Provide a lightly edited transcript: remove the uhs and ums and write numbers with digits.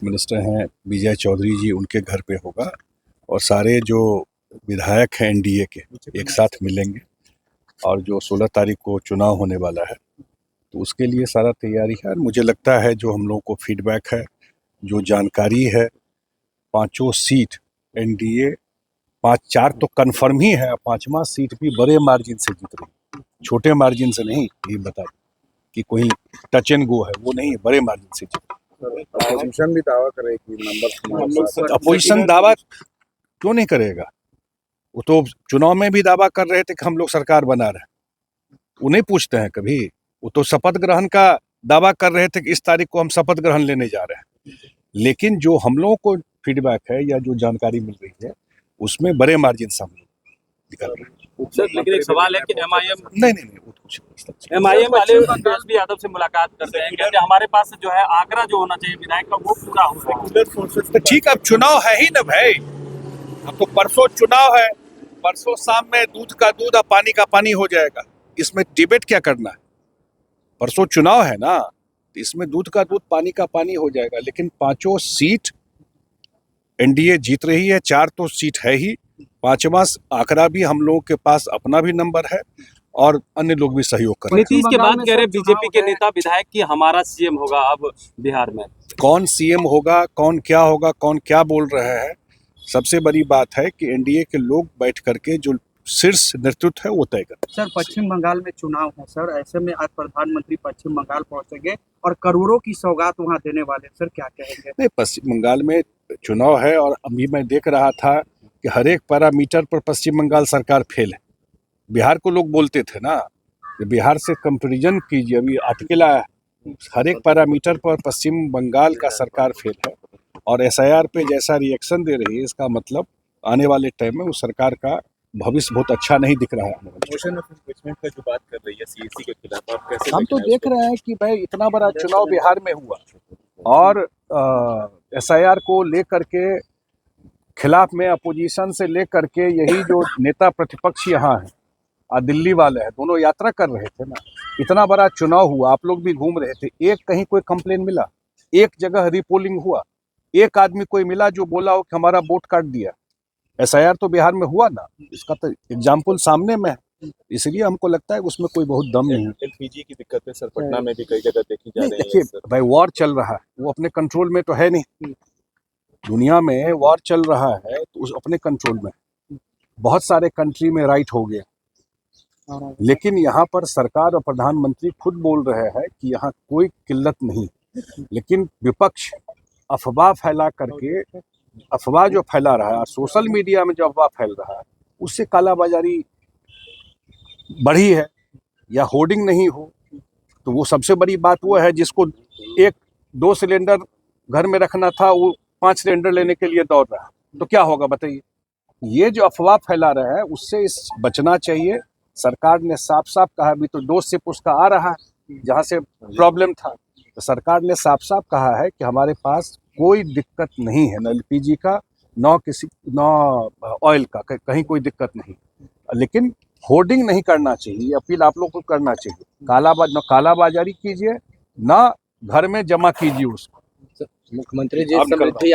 Minister हैं विजय चौधरी जी, उनके घर पे होगा और सारे जो विधायक हैं एनडीए के एक साथ मिलेंगे और जो 16 तारीख को चुनाव होने वाला है तो उसके लिए सारा तैयारी है। और मुझे लगता है जो हम लोगों को फीडबैक है, जो जानकारी है, पांचों सीट एनडीए 4 तो कन्फर्म ही है, 5वां सीट भी बड़े मार्जिन से जीत रही है, छोटे मार्जिन से नहीं। ये बता कि कोई टच एंड गो है, वो नहीं है, बड़े मार्जिन से जीत रही है। अपोजिशन भी दावा करे कि नंबर अपोजिशन दावा क्यों नहीं करेगा? वो तो चुनाव में भी दावा कर रहे थे कि हम लोग सरकार बना रहे हैं। वो नहीं पूछते हैं कभी। वो तो शपथ ग्रहण का दावा कर रहे थे कि इस तारीख को हम शपथ ग्रहण लेने जा रहे हैं। लेकिन जो हम लोगों को फीडबैक है या जो जानकारी मिल रही है उसमें बड़े मार्जिन से हम लोग निकल रहे हैं। सर, लेकिन एक सवाल है कि एमआईएम नहीं वो कुछ एमआईएम वाले तेजस्वी यादव से मुलाकात करते हैं, कहते हैं हमारे पास जो है आंकड़ा जो होना चाहिए विधायक का वो पूरा हो रहा है। तो ठीक, अब चुनाव है ही ना भाई। अब तो परसों चुनाव है, परसों शाम में दूध का दूध और पानी का पानी हो जाएगा। इसमें डिबेट क्या करना है? परसों चुनाव है ना, तो इसमें दूध का दूध पानी का पानी हो जाएगा। लेकिन पांचों सीट एनडीए जीत रही है, 4 तो सीट है ही, 5वां आंकड़ा भी हम लोगों के पास अपना भी नंबर है और अन्य लोग भी सहयोग कर रहे हैं। नीतीश के बाद कह रहे बीजेपी के नेता विधायक की हमारा सीएम होगा अब बिहार में। कौन सीएम होगा, कौन क्या होगा, कौन क्या बोल रहा है, सबसे बड़ी बात है कि एनडीए के लोग बैठ करके जो शीर्ष नेतृत्व है वो तय करते। सर, पश्चिम बंगाल में चुनाव है सर, ऐसे में आज प्रधानमंत्री पश्चिम बंगाल पहुंचेंगे और करोड़ों की सौगात वहां देने वाले, सर क्या कहेंगे? नहीं, पश्चिम बंगाल में चुनाव है और अभी मैं देख रहा था कि हर एक पैरामीटर पर पश्चिम बंगाल सरकार फेल है। बिहार को लोग बोलते थे ना, बिहार से कंपैरिजन कीजिए, अभी आर्टिकल आया, हर एक पैरामीटर पर पश्चिम बंगाल का सरकार फेल है और एसआईआर पे जैसा रिएक्शन दे रही है, इसका मतलब आने वाले टाइम में उस सरकार का भविष्य बहुत अच्छा नहीं दिख रहा है। का जो बात कर रही है सीएसी के खिलाफ, आप कैसे? हम तो देख रहे हैं कि भाई इतना बड़ा चुनाव बिहार में हुआ और एसआईआर को लेकर के खिलाफ में अपोजिशन से लेकर के यही जो नेता प्रतिपक्ष यहाँ है और दिल्ली वाले हैं, दोनों यात्रा कर रहे थे ना। इतना बड़ा चुनाव हुआ, आप लोग भी घूम रहे थे, एक कहीं कोई कंप्लेन मिला? एक जगह रीपोलिंग हुआ, एक आदमी कोई मिला जो बोला हो कि हमारा वोट काट दिया? एसआईआर तो बिहार में हुआ ना, इसका तो एग्जाम्पल सामने में है। इसलिए हमको लगता है कि उसमें कोई बहुत दम नहीं है। एलपीजी की दिक्कतें सर पटना में भी कई जगह देखी जा रही है। देखिए भाई, वॉर चल रहा है, वो अपने कंट्रोल में तो है नहीं। दुनिया में वॉर चल रहा है तो उस अपने कंट्रोल में, बहुत सारे कंट्री में राइट हो गया, लेकिन यहाँ पर सरकार और प्रधानमंत्री खुद बोल रहे हैं कि यहाँ कोई किल्लत नहीं। लेकिन विपक्ष अफवाह फैला करके, अफवाह जो फैला रहा है, सोशल मीडिया में जो अफवाह फैल रहा है, उससे कालाबाजारी बढ़ी है या होर्डिंग नहीं हो। तो वो सबसे बड़ी बात वो है जिसको 1-2 सिलेंडर घर में रखना था, वो 5 सिलेंडर लेने के लिए दौड़ रहा है। तो क्या होगा बताइए? ये जो अफवाह फैला रहा है उससे बचना चाहिए। सरकार ने साफ साफ कहा, अभी तो 2 सिप उसका आ रहा है जहाँ से प्रॉब्लम था, तो सरकार ने साफ साफ कहा है कि हमारे पास कोई दिक्कत नहीं है, न एलपीजी का, न ऑयल का, कहीं कोई दिक्कत नहीं। लेकिन होर्डिंग नहीं करना चाहिए, अपील आप लोग को करना चाहिए। कालाबाजारी कीजिए, ना घर में जमा कीजिए उसको। मुख्यमंत्री जी समृद्धि